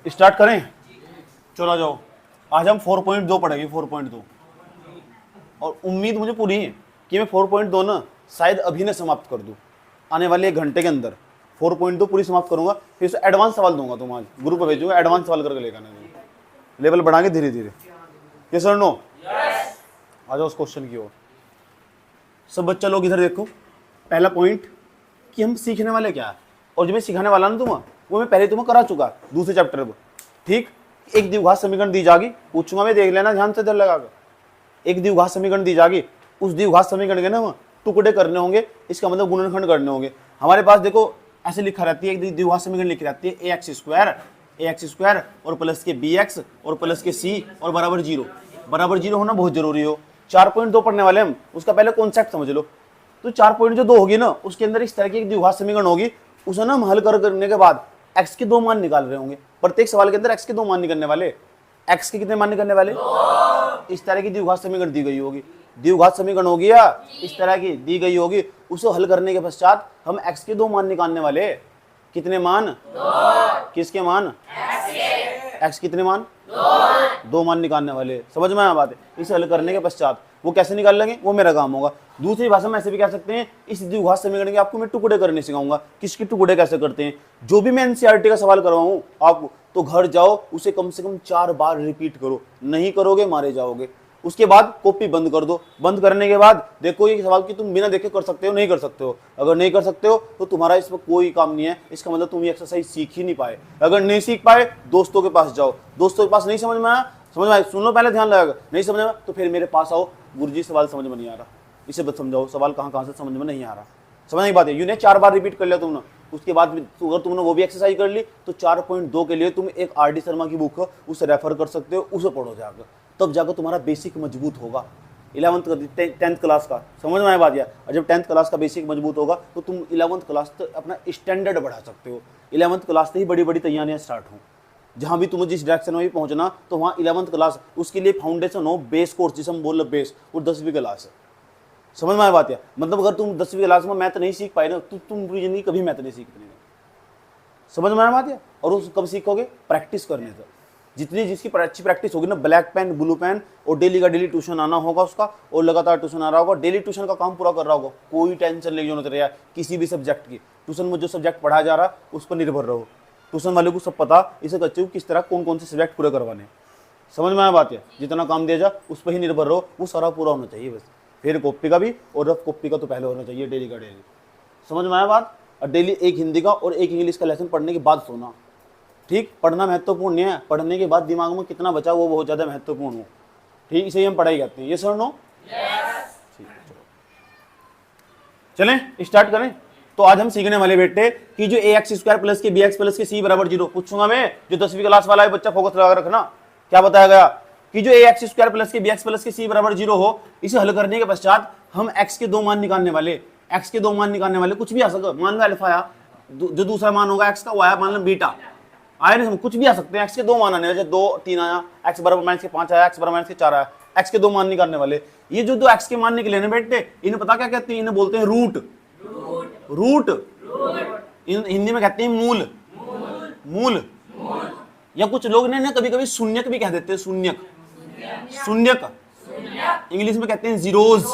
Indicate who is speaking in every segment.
Speaker 1: Start करें? चलो आ जाओ। आज हम 4.2 पढ़ेंगे, 4.2। और उम्मीद मुझे पूरी है कि मैं 4.2 ना शायद अभी ना समाप्त कर दूं, आने वाले 1 घंटे के अंदर 4.2 पूरी समाप्त करूंगा। फिर उसे एडवांस सवाल दूंगा, तुम आज ग्रुप में भेजूंगा, एडवांस सवाल करके लेकर आना, लेवल बढ़ाएंगे धीरे धीरे। यस और नो? आ जाओ उस क्वेश्चन की ओर। सब बच्चा लोग इधर देखो। पहला पॉइंट कि हम सीखने वाले क्या है, और जो मैं सिखाने वाला ना तुम्हें, वो मैं पहले तुम्हें करा चुका दूसरे चैप्टर में। ठीक, एक द्विघात समीकरण दी जाएगी, पूछूंगा मैं, देख लेना ध्यान से, इधर लगाकर। एक द्विघात समीकरण दी जाएगी, उस द्विघात समीकरण के ना टुकड़े करने होंगे, इसका मतलब गुणनखंड करने होंगे। हमारे पास देखो ऐसे लिखा रहती है, एक द्विघात समीकरण लिखी रहती है ए एक्स स्क्वायर और प्लस के बी एक्स और प्लस के सी और बराबर जीरो। बराबर जीरो होना बहुत जरूरी हो। 4.2 पढ़ने वाले हम, उसका पहले कॉन्सेप्ट समझ लो। तो 4.2 होगी ना, उसके अंदर इस तरह की एक द्विघात समीकरण होगी, उसे ना हम हल करने के बाद x के 2 मान निकाल रहे होंगे। प्रत्येक सवाल के अंदर x के 2 मान निकलने वाले। x के कितने मान निकलने वाले? इस तरह की द्विघात समीकरण दी गई होगी। द्विघात समीकरण होगी या इस तरह की दी गई होगी, उसे हल करने के पश्चात हम x के 2 मान निकालने वाले। कितने मान? 2। किसके मान? x कितने मान? 2 मान निकालने वाले। समझ में आया बात है? इसे हल करने के पश्चात वो कैसे निकाल लेंगे, वो मेरा काम होगा। दूसरी भाषा में ऐसे भी कह सकते हैं, इस द्विघात समीकरण के आपको मैं टुकड़े करने सिखाऊंगा। किसके टुकड़े कैसे करते हैं, जो भी मैं एनसीईआरटी का सवाल करवाऊं आपको, तो घर जाओ उसे कम से कम 4 बार रिपीट करो, नहीं करोगे मारे जाओगे। उसके बाद कॉपी बंद कर दो। बंद करने के बाद देखो ये सवाल की तुम बिना देखे कर सकते हो, नहीं कर सकते हो। अगर नहीं कर सकते हो तो तुम्हारा इसमें कोई काम नहीं है, इसका मतलब तुम ये एक्सरसाइज सीख ही नहीं पाए। अगर नहीं सीख पाए, दोस्तों के पास जाओ। दोस्तों के पास नहीं समझ में आया, समझ में आया, सुन लो पहले, ध्यान लगाकर। नहीं समझ में तो फिर मेरे पास आओ, गुरुजी सवाल समझ में नहीं आ रहा, इसे बस समझाओ, सवाल कहाँ से समझ में नहीं आ रहा। समझने की बात है? यूने 4 बार रिपीट कर लिया तुमने, उसके बाद अगर तुमने वो भी एक्सरसाइज कर ली, तो 4.2 के लिए तुम एक आर डी शर्मा की बुक है, उसे रेफर कर सकते हो, उसे पढ़ो जाकर, तब जाकर तुम्हारा बेसिक मजबूत होगा। 10th क्लास का समझ में आया बात? और जब 10th क्लास का बेसिक मजबूत होगा तो तुम 11th क्लास तक अपना स्टैंडर्ड बढ़ा सकते हो। 11th क्लास से ही बड़ी बड़ी तैयारियां स्टार्ट हों। जहां भी तुम्हें जिस डायरेक्शन में भी पहुंचना, तो वहां 11th क्लास, उसके लिए फाउंडेशन हो, बेस कोर्स जिसे हम बोल रहे बेस, वो 10वीं क्लास है। समझ में आया बात? मतलब अगर तुम 10वीं क्लास में मैथ नहीं सीख पाए ना, तो तुम पूरी जिंदगी कभी मैथ नहीं सीख पाएंगे। समझ में आया बात? और उस कब सीखोगे? प्रैक्टिस करने से। जितनी जिसकी अच्छी प्रैक्टिस होगी ना, ब्लैक पेन, ब्लू पेन, और डेली का डेली ट्यूशन आना होगा उसका, और लगातार ट्यूशन आ रहा होगा, डेली ट्यूशन का काम पूरा कर रहा होगा, कोई टेंशन लेने की जरूरत नहीं है किसी भी सब्जेक्ट की। ट्यूशन में जो सब्जेक्ट पढ़ाया जा रहा है उस पर निर्भर रहो। ट्यूशन वाले को सब पता, इसे बच्चे को किस तरह कौन कौन से सब्जेक्ट पूरे करवाने। समझ में आया बात? जितना काम दिया जा उस पर ही निर्भर रहो, वो सारा पूरा होना चाहिए बस। फिर कॉपी का भी, और रफ कॉपी का तो पहले होना चाहिए, डेली का डेली। समझ में आया बात? और डेली एक हिंदी का और एक इंग्लिश का लेसन पढ़ने के बाद सोना। ठीक, पढ़ना महत्वपूर्ण नहीं है, पढ़ने के बाद दिमाग में कितना बचा वो बहुत ज़्यादा महत्वपूर्ण हो। ठीक, इसे हम पढ़ाई करते हैं। ये सर नो? ठीक है, चलें स्टार्ट करें। तो आज हम सीखने वाले बेटे कि जो ए एक्स स्क्वायर प्लस के बी एक्स प्लस के सी बराबर 0, पूछूंगा मैं, जो 10वीं क्लास वाला है बच्चा फोकस लगा रखना। क्या बताया गया कि जो ए एक्स स्क्वायर प्लस के बी एक्स प्लस के सी बराबर 0 हो, इसे हल करने के पश्चात हम एक्स के 2 मान निकालने वाले। एक्स के 2 मान निकालने वाले कुछ भी आ सकता, मान लो अल्फा आया, जो दूसरा मान होगा एक्स का वो आया, मान लो बीटा आया, नहीं कुछ भी आ सकते हैं। एक्स के 2 मान आने, जैसे 2, 3 आया, एक्स बराबर -5 आया, एक्स बराबर -4 आया, एक्स के 2 मान निकालने वाले। ये जो 2 एक्स के मान निकले ना बेटे, इन्हें पता क्या कहते हैं? इन्हें बोलते हैं रूट। रूट हिंदी में कहते हैं मूल। मूल या कुछ लोग ने कभी कभी शून्यक भी कह देते हैं, शून्यक। शून्यक इंग्लिश में कहते हैं जीरोज।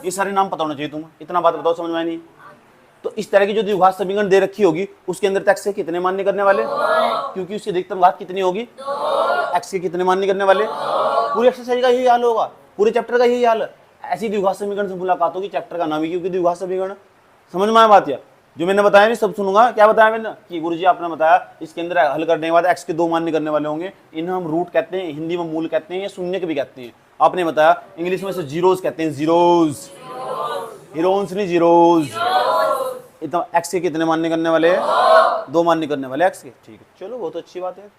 Speaker 1: ये सारे नाम पता होना चाहिए तुम्हें, इतना बात बताओ, समझ में नहीं? तो इस तरह की जो द्विघात समीकरण दे रखी होगी, उसके अंदर एक्स के कितने मान निकलने वाले? क्योंकि उसकी अधिकतम घात कितनी होगी? एक्स के कितने मान निकलने वाले? पूरी एक्सरसाइज का यही हाल होगा, पूरे चैप्टर का यही हाल है। ऐसी द्विघात समीकरण से मुलाकात होगी, चैप्टर का नाम ही क्योंकि द्विघात समीकरण। समझ में आया बात? जो मैंने बताया नहीं सब सुनूंगा। क्या बताया मैंने? कि गुरुजी आपने बताया इसके अंदर हल करने के बाद एक्स के 2 मान निकलने वाले होंगे, इन्हें हम रूट कहते हैं, हिंदी में मूल कहते हैं, या शून्यक भी कहते हैं। आपने बताया इंग्लिश में से जीरोज कहते हैं, जीरोज, हीरोन्स नहीं, जीरोज। इतना एक्स के कितने मान निकलने वाले? 2 मान निकलने वाले एक्स के। ठीक है, चलो बहुत अच्छी बात है।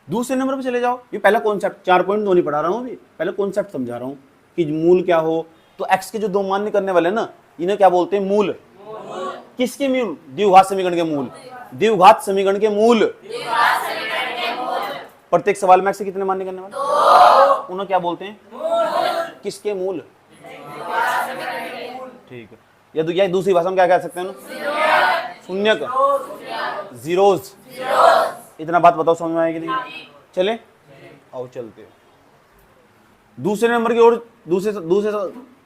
Speaker 1: दूसरे नंबर पे चले जाओ। ये पहला कॉन्सेप्ट 4.2 नहीं पढ़ा रहा हूँ अभी, पहले कॉन्सेप्ट समझा रहा हूँ कि मूल क्या हो। तो एक्स के जो 2 मान निकलने वाले ना, इन्हें क्या बोलते हैं? मूल। किसके मूल? द्विघात समीकरण के मूल। द्विघात समीकरण के मूल। प्रत्येक सवाल में एक्स के कितने मान निकलने वाले? उन्हें क्या बोलते हैं? किसके मूल? ठीक है, या दूसरी भाषा में क्या कह सकते हैं? शून्यक, जीरोज। इतना बात बताओ समझ में आएगी नहीं? चले आओ चलते दूसरे नंबर की ओर। दूसरे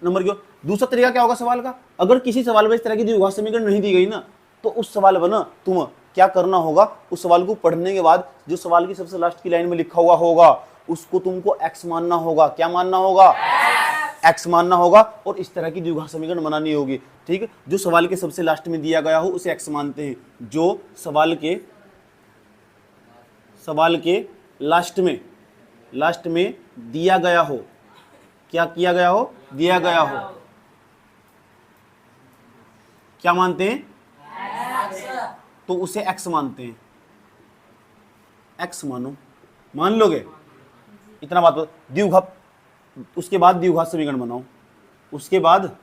Speaker 1: नंबर की ओर दूसरा तरीका क्या होगा सवाल का? अगर किसी सवाल में इस तरह की द्विघात समीकरण नहीं दी गई ना, तो उस सवाल पर ना तुम क्या करना होगा, उस सवाल को पढ़ने के बाद जो सवाल की सबसे लास्ट की लाइन में लिखा हुआ होगा उसको तुमको एक्स मानना होगा। क्या मानना होगा? एक्स मानना होगा। और इस तरह की द्विघात समीकरण बनानी होगी। ठीक है, जो सवाल के सबसे लास्ट में दिया गया हो उसे एक्स मानते हैं। जो सवाल के लास्ट में दिया गया हो, क्या किया गया हो? दिया गया हो, क्या मानते हैं? तो उसे एक्स मानते हैं। एक्स मानो, मान लोगे? इतना बात द्विघात। उसके बाद द्विघात समीकरण बनाओ। उसके बाद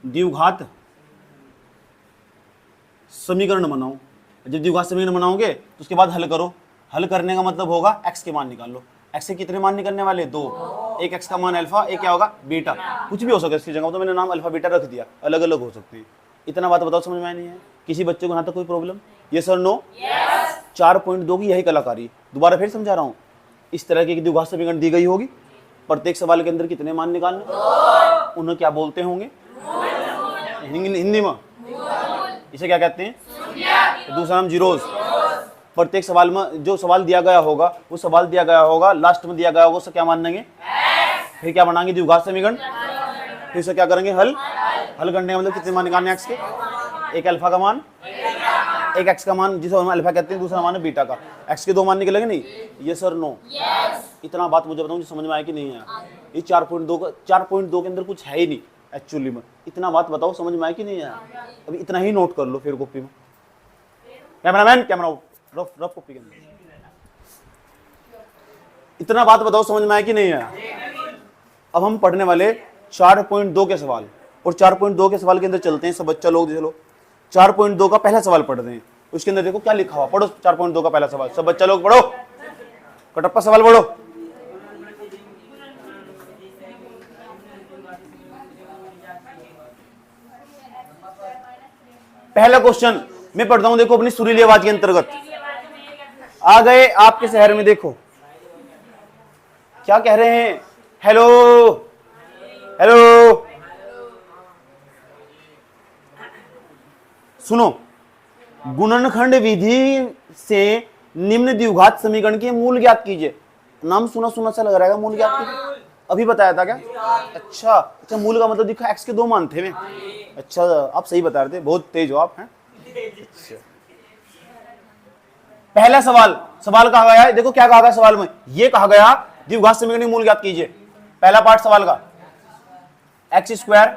Speaker 1: द्विघात समीकरण बनाओ। जब द्विघात समीकरण बनाओगे तो उसके बाद हल करो। हल करने का मतलब होगा एक्स के मान निकाल लो। एक्स के कितने मान निकलने वाले? 2। एक एक्स का मान अल्फा, एक क्या होगा? बीटा। कुछ भी हो सकता है इसकी जगह, तो मैंने नाम अल्फा बीटा रख दिया, अलग अलग हो सकते हैं। इतना बात बताओ समझ में नहीं है? किसी बच्चे को यहाँ तक कोई प्रॉब्लम? यस और नो? 4.2 की यही कलाकारी। दोबारा फिर समझा रहा हूँ। इस तरह की द्विघात समीकरण दी गई होगी, प्रत्येक सवाल के अंदर कितने मान निकालने, उन्हें क्या बोलते होंगे हिंदी में? इसे क्या कहते हैं? दूसरा नाम जीरोस। प्रत्येक सवाल में जो सवाल दिया गया होगा, वो सवाल दिया गया होगा, लास्ट में दिया गया होगा, उससे क्या मानेंगे? फिर क्या बनाएंगे? द्विघात समीकरण। फिर से क्या करेंगे? हल करने का मतलब कितने मान निकालने एक्स के? एक अल्फा का मान, एक एक्स का मान जिसे हम अल्फा कहते हैं, दूसरा मान है बीटा का। एक्स के 2 मान निकलेंगे नहीं? यस और नो? इतना बात मुझे बताऊं समझ में आया कि नहीं आया? ये 4.2 के अंदर कुछ है ही नहीं एक्चुअली में। इतना बात बताओ समझ में आया कि नहीं आया? अभी इतना ही नोट कर लो फिर कॉपी में। कैमरामैन कैमरा रफ कॉपी के अंदर। इतना बात बताओ समझ में आया कि नहीं आया? अब हम पढ़ने वाले 4.2 के सवाल, और 4.2 के सवाल के अंदर चलते हैं। सब बच्चा लोग चलो 4.2 का पहला सवाल पढ़ते हैं। उसके अंदर देखो क्या लिखा हुआ, पढ़ो 4.2 का पहला सवाल। सब बच्चा लोग पढ़ो, कटप्पा सवाल पढ़ो। पहला क्वेश्चन मैं पढ़ता हूं, देखो अपनी सुरीली आवाज के अंतर्गत। आ गए आपके शहर में, देखो क्या कह रहे हैं? हेलो हेलो, सुनो। गुणनखंड विधि से निम्न द्विघात समीकरण के मूल ज्ञात कीजिए। नाम सुना सुना सा लग रहा है, मूल ज्ञात कीजिए। अभी बताया था क्या? अच्छा, मूल का मतलब दिखा एक्स के 2 मान थे में। अच्छा, आप सही बता रहे थे, बहुत तेज हो आप हैं। अच्छा। पहला सवाल कहा गया है, देखो क्या कहा गया सवाल में? ये कहा गया द्विघात समीकरण के मूल ज्ञात कीजिए। पहला पार्ट सवाल का, x square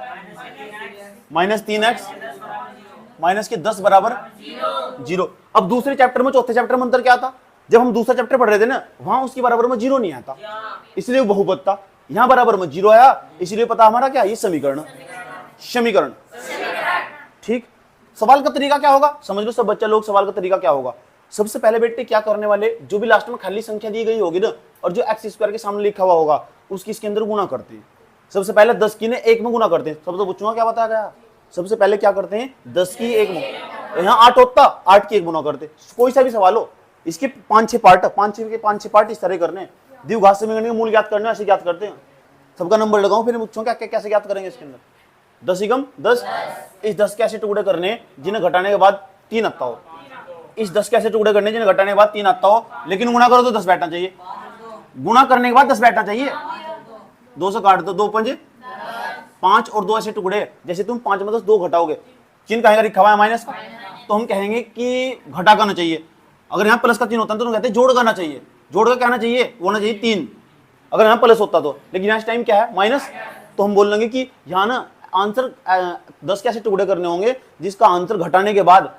Speaker 1: minus 3x minus के 10 बराबर 0। अब दूसरे चैप्टर में, चौथे चैप्टर में अंतर क्या था? जब हम दूसरा चैप्टर पढ़ रहे थे ना, वहां उसके बराबर में 0 नहीं आता, इसलिए वो बहुपद था। यहां बराबर में 0 आया, इसलिए पता हमारा क्या? ये समीकरण। ठीक। सवाल का तरीका क्या होगा समझ लो सब बच्चा लोग। सवाल का तरीका क्या होगा? सबसे पहले बेटे क्या करने वाले, जो भी लास्ट में खाली संख्या दी गई होगी ना, और जो एक्स स्क्वायर के सामने लिखा हुआ होगा, उसकी इसके अंदर गुणा करते हैं। सबसे पहले 10 की ने 1 में गुणा करते हैं। सब तो पूछूंगा क्या बताया गया? सबसे पहले क्या करते हैं? 10 की 1 में, यहाँ 8 होता, 8 की 1 गुना करते। कोई सा भी सवाल हो, इसके 5-6 पार्ट इस तरह करने। द्विघात समीकरण के मूल ज्ञात करने, ऐसे ज्ञात करते हैं। सबका नंबर लगाऊं फिर पूछूं क्या कैसे ज्ञात करेंगे इसके अंदर? 10 एकम 10। इस 10 के ऐसे टुकड़े करने जिन्हें घटाने के बाद 3 आता हो। इस 10 के ऐसे टुकड़े करने जिन्हें घटाने के बाद 3 आता हो, लेकिन गुणा करो तो 10 बैठना चाहिए। गुणा करने के बाद 10 बैठना चाहिए। 2 से काट दो, 2 पंजे 5 और 2 ऐसे टुकड़े। जैसे तुम 5 में 10 2 घटाओगे, चिन्ह कहेगा लिखा हुआ है माइनस का, तो हम कहेंगे कि घटा करना चाहिए। अगर यहाँ प्लस का 3 होता है तो हम कहते हैं जोड़ करना चाहिए। जोड़ का क्या आना चाहिए? वो होना चाहिए 3, अगर यहाँ प्लस होता तो। लेकिन यहाँ इस टाइम क्या है? माइनस। तो हम बोल लेंगे कि यहाँ ना आंसर 10 के ऐसे टुकड़े करने होंगे जिसका आंसर घटाने के बाद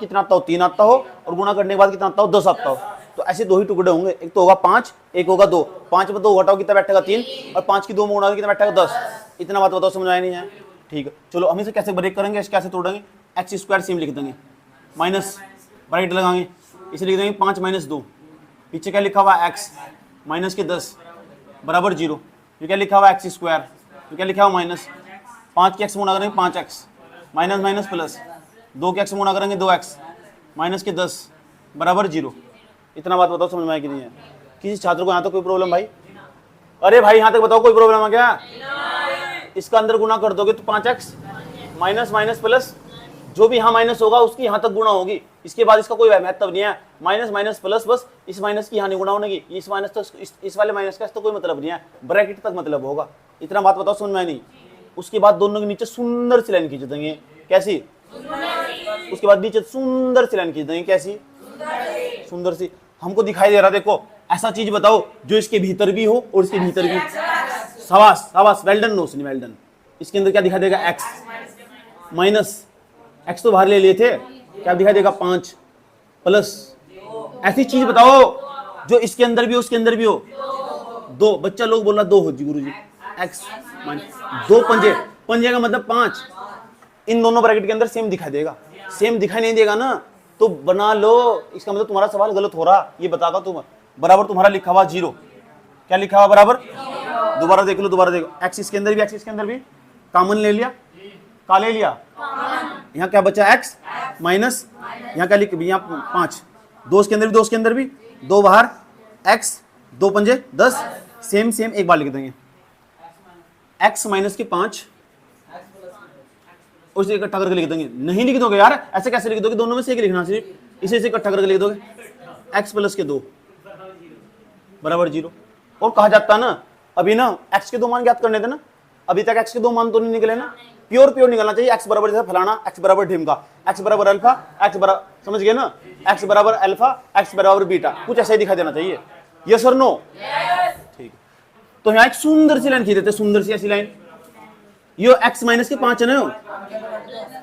Speaker 1: कितना आता हो? 3 आता हो, और गुणा करने के बाद कितना आता हो? 10 आता हो। तो ऐसे 2 ही टुकड़े होंगे, एक तो होगा 5, एक होगा 2। 5 में 2 घटाओ कितना बैठेगा? 3, और 5 की 2 में गुणा कितना बैठेगा? 10। इतना बात बताओ समझ आया नहीं है? ठीक है, चलो हम इसे कैसे ब्रेक करेंगे, कैसे तोड़ेंगे? एक्स स्क्वायर सेम लिख देंगे, माइनस ब्रैकेट लगाएंगे, इसे लिख देंगे 5 माइनस 2। पीछे क्या लिखा हुआ? एक्स माइनस के 10 बराबर 0। ये क्या लिखा हुआ? X square. तो क्या लिखा हुआ? माइनस 5 के एक्स गुणा करेंगे 5x, माइनस माइनस प्लस 2 के एक्स गुणा करेंगे 2x, माइनस के 10 बराबर 0। इतना बात बताओ समझ में आया कि नहीं है? किसी छात्र को यहाँ तक कोई प्रॉब्लम भाई? अरे भाई यहाँ तक बताओ कोई प्रॉब्लम है क्या? इसका अंदर गुना कर दोगे तो 5x माइनस माइनस प्लस, जो भी यहाँ माइनस होगा उसकी यहाँ तक गुणा होगी, इसके बाद इसका कोई महत्व नहीं है। माइनस माइनस प्लस, बस इस माइनस की यहाँ नहीं गुणा होने की, इस माइनस तो इस वाले माइनस का तो कोई मतलब नहीं है, ब्रैकेट तक मतलब होगा। इतना बात बताओ समझ में आया नहीं? उसके बाद दोनों के नीचे सुंदर सी लाइन खींच देंगे। कैसी? उसके बाद नीचे सुंदर सी लाइन खींच देंगे। कैसी? सुंदर सी। हमको दिखाई दे रहा, देखो ऐसा चीज बताओ जो इसके भीतर भी हो और इसके भीतर भी। शाबाश शाबाश, well done notion, well done. इसके अंदर क्या दिखाई देगा? x माइनस x तो बाहर ले लिए थे, क्या दिखाई देगा? 5 प्लस। ऐसी चीज बताओ जो इसके अंदर भी हो उसके अंदर भी हो। 2, बच्चा लोग बोल रहा 2 हो जी गुरुजी। x माइनस 2 पंजे, पंजे का मतलब 5। इन दोनों ब्रैकेट के अंदर सेम दिखाई देगा। सेम दिखाई नहीं देगा ना तो बना लो, इसका मतलब तुम्हारा सवाल गलत हो रहा, ये बतागा तुम। बराबर तुम्हारा लिखा हुआ 0। क्या लिखा हुआ बराबर? दोबारा देख लो, दोबारा देखो। x इसके अंदर भी, x इसके अंदर भी कॉमन ले लिया। का ले लिया? यहाँ क्या बचा? x माइनस, यहाँ क्या लिख, यहाँ 5। 2 इसके अंदर भी, 2 इसके अंदर भी, 2 बाहर, x 2 पंजे 10। सेम सेम एक बार लिख देंगे, x माइनस के 5 और इसे इकट्ठा करके लिख देंगे। नहीं लिख दोगे यार, ऐसे कैसे लिख दोगे? दोनों में से एक लिखना, सिर्फ इसे इकट्ठा करके लिख दोगे। x प्लस के 2 बराबर 0। और कहा जाता ना अभी ना x के 2 मान ज्ञात करने थे ना, अभी तक x के 2 मान तो नहीं निकले ना, प्योर निकलना चाहिए। x बराबर जैसे फलाना, x बराबर ढिमका, x बराबर अल्फा, x बराबर, समझ गए ना, x बराबर अल्फा, x बराबर बीटा, कुछ ऐसा ही दिखाई देना चाहिए। यस और नो? ठीक है। तो यहाँ एक सुंदर सी लाइन खींच देते, सुंदर सी ऐसी लाइन। यो x माइनस के 5 है ना,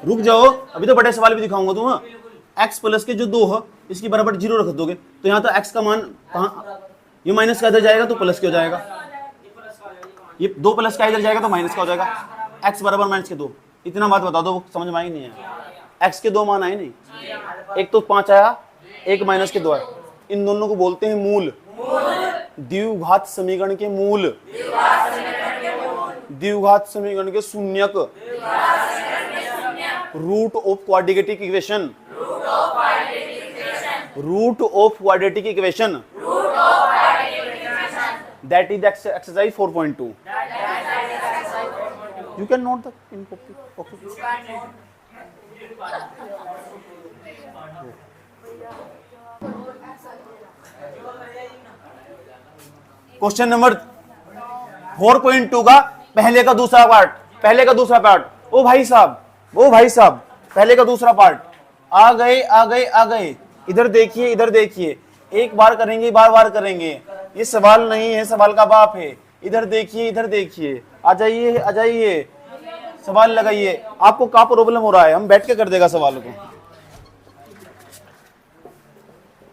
Speaker 1: रुक जाओ अभी तो बड़े सवाल भी दिखाऊंगा तुम। x प्लस के जो 2 है इसकी बराबर 0 रख दोगे तो यहाँ तो x का मान कहाँ, ये माइनस का इधर जाएगा तो प्लस के हो जाएगा, ये 2 प्लस का इधर जाएगा तो माइनस का हो जाएगा। x बराबर माइनस के 2। इतना बात बता दो, समझ में आई नहीं है? x के 2 मान आए नहीं, एक तो 5 आया, एक माइनस के 2 आया। इन दोनों को बोलते हैं मूल, द्विघात समीकरण के मूल, द्विघात समीकरण के शून्यक, root of quadratic equation, root of quadratic equation, that is exercise 4.2। You can note the in copy. Question number 4.2 का पहले का दूसरा पार्ट, पहले का दूसरा पार्ट। ओ भाई साहब, ओ भाई साहब, पहले का दूसरा पार्ट आ गए आ गए आ गए। इधर देखिए, इधर देखिए, एक बार करेंगे बार बार करेंगे, ये सवाल नहीं है, सवाल का बाप है। इधर देखिए, इधर देखिए, आ जाइए आ जाइए, सवाल लगाइए। आपको क्या प्रॉब्लम हो रहा है? हम बैठ के कर देगा सवाल को।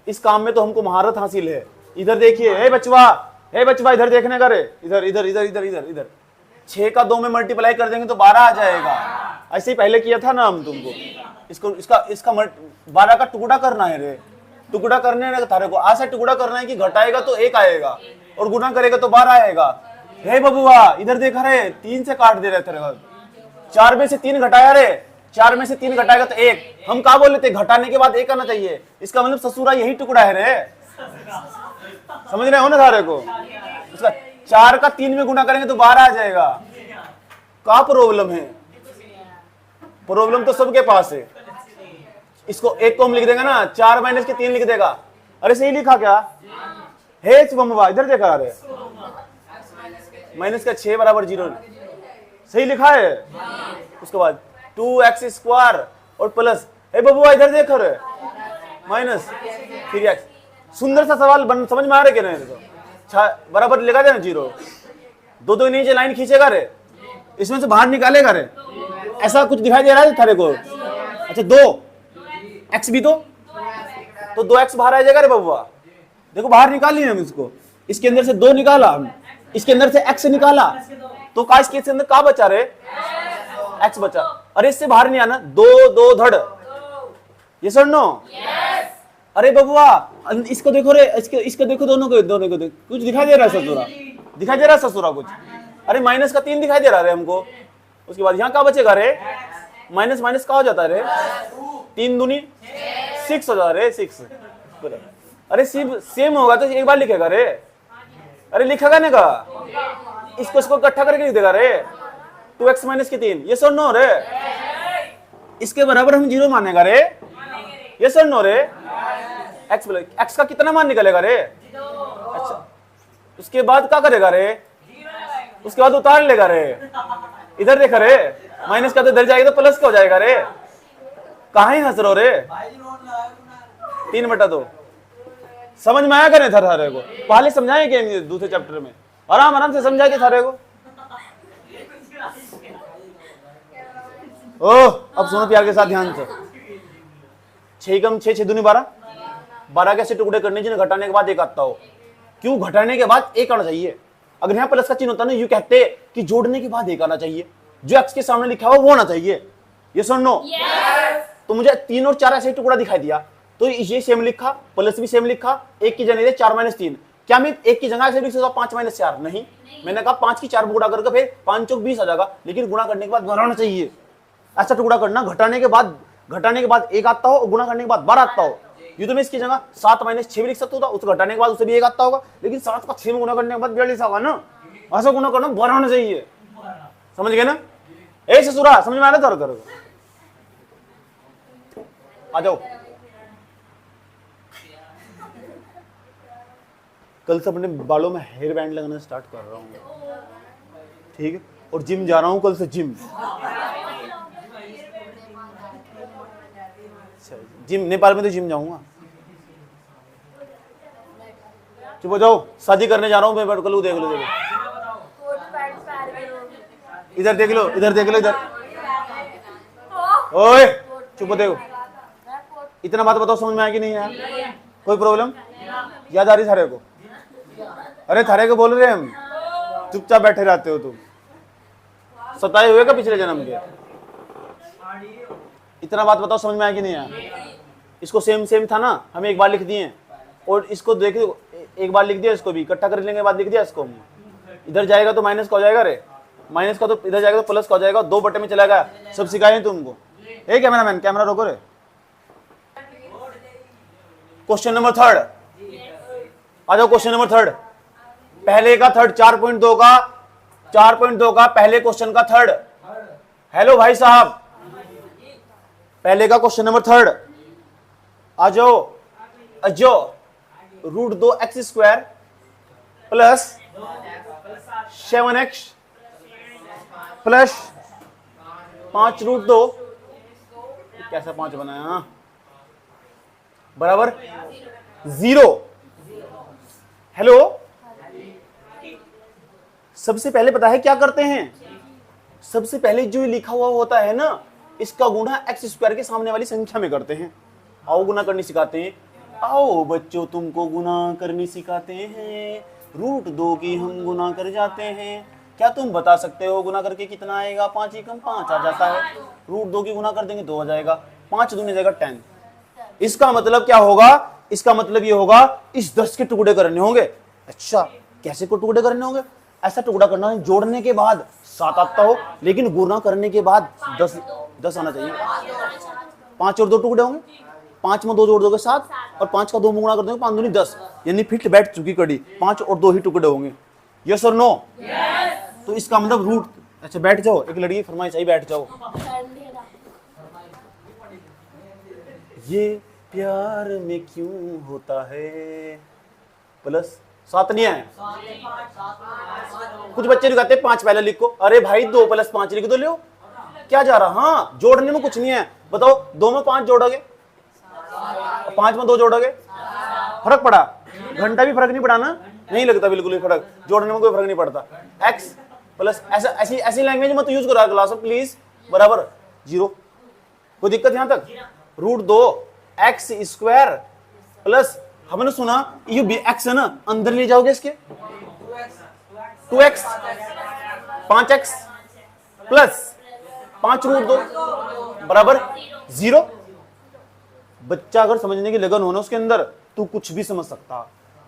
Speaker 1: इस काम में तो हमको महारत हासिल है। इधर देखिए, हे बचवा, हे बचवा, इधर देखने का रे, इधर इधर इधर इधर इधर इधर। 6 का 2 में मल्टीप्लाई कर देंगे तो 12 आ जाएगा। ऐसे ही पहले किया था ना हम तुमको। इसको इसका 12 का टुकड़ा करना है रे, टुकड़ा करने का तारे को ऐसा टुकड़ा करना है कि घटाएगा तो 1 आएगा और गुना करेगा तो 12 आएगा। हे बबुआ, इधर देखा रे, 3 से काट दे रहे थे, 4 में से 3 घटाया रे, 4 में से 3 घटाएगा तो 1। हम क्या बोल रहे थे? घटाने के बाद 1 आना चाहिए। इसका मतलब ससुरा यही टुकड़ा है रे, समझ रहे हो ना सारे को? इसका 4 का 3 में गुना करेंगे तो 12 आ जाएगा। क्या प्रॉब्लम है? प्रॉब्लम तो सबके पास है। इसको 1 को हम लिख देंगे ना, 4 माइनस के 3 लिख देगा। अरे सही लिखा क्या? हे बम्बा, इधर देखा रे, माइनस का 6 बराबर 0, सही लिखा है। उसके बाद 2x स्क्वायर और प्लस, हे बबुआ इधर देख रहे, माइनस 3x। सुंदर सा सवाल समझ में आ रहा है कि नहीं? बराबर लगा देना 0, 2 नीचे लाइन खींचेगा रे, इसमें से बाहर निकालेगा रे। ऐसा कुछ दिखाई दे रहा है थारे को? अच्छा 2x भी तो 2x बाहर आ जाएगा रे बबुआ। देखो बाहर निकाल लिया हम इसको, इसके अंदर से 2 निकाला, इसके अंदर से x निकाला, तो का इसके अंदर का बचा रे? x बचा। अरे इससे बाहर नहीं आना, 2 धड़, ये सर नो। अरे बबुआ इसको देखो रे, इसको देखो, दोनों को देखो, कुछ दिखाई दे रहा है ससुरा? दिखाई दे रहा है ससुरा कुछ? अरे माइनस का 3 दिखाई दे रहा है हमको। उसके बाद यहाँ क्या बचेगा रे? माइनस माइनस का हो जाता है रे, 3 दूनी 6 हो जाता है रे, 6। अरे सेम होगा तो एक बार लिखेगा रे। अरे लिखेगा नहीं का, इसको इकट्ठा करके लिख देगा रे। 2x माइनस की 3, ये सर नो रे। इसके बराबर हम 0 मानेगा रे, ये सर नो रे। x का कितना मान निकलेगा रे? अच्छा, उसके बाद क्या करेगा रे? उसके बाद उतार लेगा रे। इधर देखा रे, माइनस का तो इधर जाएगा तो प्लस का हो जाएगा रे। कहाँ ही हंस रहे हो रे? 3/2 समझ में आया करे थारे को? पहले समझाए कि दूसरे चैप्टर में आराम से समझा के थारे को। ओह, अब सुनो प्यार के साथ ध्यान से। 6 कम 6, 6 दूनी 12, 12 कैसे टुकड़े करने जिन्हें घटाने के बाद एक आता हो। क्यों घटाने के बाद एक आना चाहिए? अगर यहाँ प्लस का चिन्ह होता ना, यू कहते कि जोड़ने के बाद एक आना चाहिए। जो एक्स के सामने लिखा हुआ वो आना चाहिए। ये सुन नो, तो मुझे 3 और 4 ऐसे टुकड़ा दिखाई दिया, तो ये सेम लिखा, प्लस भी सेम लिखा, एक की जगह 4 - 3। क्या मैं एक की जगह ऐसे लिख सकता 5 - 4? नहीं, मैंने कहा 5 की 4 गुणा करके फिर 5 चौक 20 आ जाएगा, लेकिन गुणा करने के बाद बढ़ाना चाहिए। ऐसा टुकड़ा करना, घटाने के बाद एक आता हो, गुणा करने के बाद 12 आता हो। ये तो मैं इसकी जगह 7 - 6 भी लिख सकता था, उसको घटाने के बाद उसे भी एक आता होगा, लेकिन 7 का 6 में गुणा करने के बाद 42 आएगा ना। ऐसा गुणा करना बढ़ाना चाहिए। समझ गए ना? ऐसे सुरा समझ में आ रहा था? आ जाओ, कल से अपने बालों में हेयर बैंड लगाना स्टार्ट कर रहा हूँ, ठीक है? और जिम जा रहा हूँ कल से, जिम नेपाल में तो जिम जाऊंगा। चुप हो जाओ, शादी करने जा रहा हूँ मैं। कल देख लो, इधर देख लो, इधर। ओए चुप हो, देखो। इतना बात बताओ, समझ में आया कि नहीं यार? कोई प्रॉब्लम याद आ रही थारे को? अरे थारे को बोल रहे हम, चुपचाप बैठे रहते हो तुम। सताए हुए का पिछले जन्म के? इतना बात बताओ, समझ में आया कि नहीं यार? इसको सेम था ना, हम एक बार लिख दिए, और इसको देख एक बार लिख दिया, इसको भी इकट्ठा कर लेने के बाद लिख दिया इसको। इधर जाएगा तो माइनस का हो जाएगा रे, माइनस का तो इधर जाएगा तो प्लस का हो जाएगा, 2 बटे में चला गया। सब सिखाए तुमको। ए कैमरामैन, कैमरा रोको रे। क्वेश्चन नंबर 3 आ जाओ। क्वेश्चन नंबर 3, पहले का थर्ड, 4.2 का पहले क्वेश्चन का थर्ड। हेलो भाई साहब, पहले का क्वेश्चन नंबर 3 आ जाओ। √2x² प्लस 7x प्लस 5√2, कैसा 5 बनाया, बराबर 0। हेलो, सबसे पहले पता है क्या करते हैं? सबसे पहले जो लिखा हुआ होता है ना, इसका गुणा x² के सामने वाली संख्या में करते हैं। आओ गुणा करनी सिखाते हैं। आओ बच्चों, तुमको गुणा करनी सिखाते हैं। √2 की हम गुणा कर जाते हैं। क्या तुम बता सकते हो गुणा करके कितना आएगा? 5 ही कम 5 आ जाता है। √2 की गुणा कर देंगे 2 आ जाएगा, 5 दूनी जाएगा 10। इसका मतलब क्या होगा? इसका मतलब ये होगा इस 10 के टुकड़े करने होंगे। अच्छा, कैसे को टुकड़े करने होंगे? ऐसा टुकड़ा करना है जोड़ने के बाद 7 आता हो, लेकिन गुणा करने के बाद 10 आना चाहिए। 5 और 2 टुकड़े होंगे, 5 में 2 जोड़ दोगे 7, और 5 का 2 में गुणा कर दोगे 5 दूनी 10, यानी फिट बैठ चुकी कड़ी। 5 और 2 ही टुकड़े होंगे। यस और नो? तो इसका मतलब रूट। अच्छा बैठ जाओ, एक लड़की फरमाइश आई, बैठ जाओ। ये प्यार में क्यों होता है प्लस 7 नहीं है? कुछ बच्चे कहते हैं 5 पहले लिखो। अरे भाई 2 + 5 लिख दो, लो क्या जा रहा? हाँ, जोड़ने में कुछ नहीं है। बताओ, 2 में 5 जोड़ोगे, 5 में 2 जोड़ोगे, फर्क पड़ा? घंटा भी फर्क नहीं पड़ा ना? नहीं लगता बिल्कुल भी फर्क, जोड़ने में कोई फर्क नहीं पड़ता। x प्लस ऐसी लैंग्वेज मत यूज करो क्लास में प्लीज, बराबर 0। कोई दिक्कत यहां तक? √2x² प्लस, हमने सुना ये x है ना, अंदर ले जाओगे इसके 2x 5x प्लस 5√2 बराबर 0। बच्चा अगर समझने की लगन हो ना उसके अंदर, तू कुछ भी समझ सकता।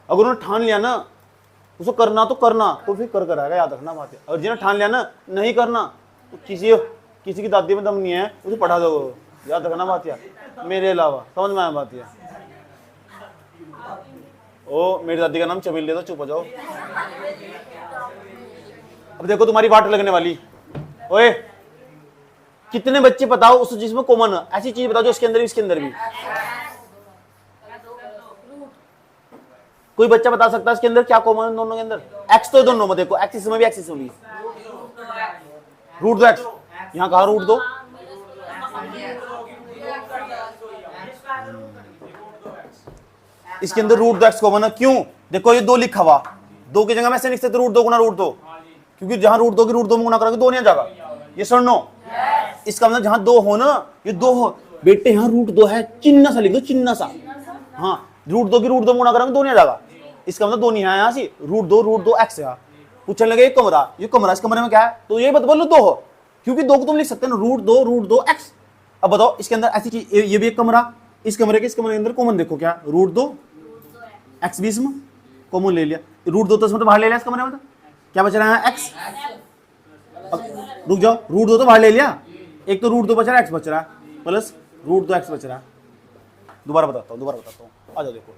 Speaker 1: अगर उन्होंने ठान लिया ना उसको करना तो करना, तो फिर कर आएगा, याद रखना बात है। और जिन्होंने ठान लिया ना नहीं करना, तो किसी की दादी में दम नहीं है, उसे पढ़ा दो, याद रखना बात यार, मेरे अलावा। समझ में आया बात यार? ओ मेरी दादी का नाम चबील ले दो, चुप हो जाओ। अब देखो तुम्हारी वाट लगने वाली। ओए कितने बच्चे बताओ उस चीज में कॉमन, ऐसी चीज बताओ जो इसके अंदर भी इसके अंदर भी। कोई बच्चा बता सकता है इसके अंदर क्या कॉमन है दोनों के अंदर? एक्स तो दोनों में देखो, एक्स इसमें भी एक्स इसमें भी। रूट दो एक्स, यहाँ कहा रूट दो। इसके अंदर रूट दो एक्स कॉमन है, क्यों? देखो ये दो लिखा हुआ, दो की जगह में ऐसे लिख सकते रूट दो गुना रूट दो, क्योंकि जहां रूट दो की रूट दो में गुना करोगे दो नहीं आ जाएगा। ये सुन नो, इसका मतलब जहां दो हो ना, ये दो हो बेटे, यहाँ रूट दो है, चिन्ह सा लिख दो, चिन्ह सा। हाँ रूट दो की रूट दो में गुना करोगे दो नहीं आ जाएगा, इसका मतलब दो नहीं है यहाँ से। रूट दो एक्स है। पूछने लगे ये कमरा, ये कमरा, इस कमरे में क्या है? तो ये मत बोलो दो हो, क्योंकि दो को तुम लिख सकते हो ना, रूट दो एक्स। अब बताओ इसके अंदर ऐसी चीज, ये भी एक कमरा, इस कमरे के अंदर कॉमन देखो क्या, रूट दो एक्स भी इसमें कॉमन ले लिया, रूट दो तो इसमें तो बाहर ले लिया, इस कमरे में तो क्या बच रहा है? एक्स। अब रुक जाओ, रूट दो तो बाहर ले लिया, एक तो रूट दो बच रहा है, एक्स बच रहा है, प्लस रूट दो एक्स बच रहा है। दोबारा बताता हूँ, आ जाओ देखो,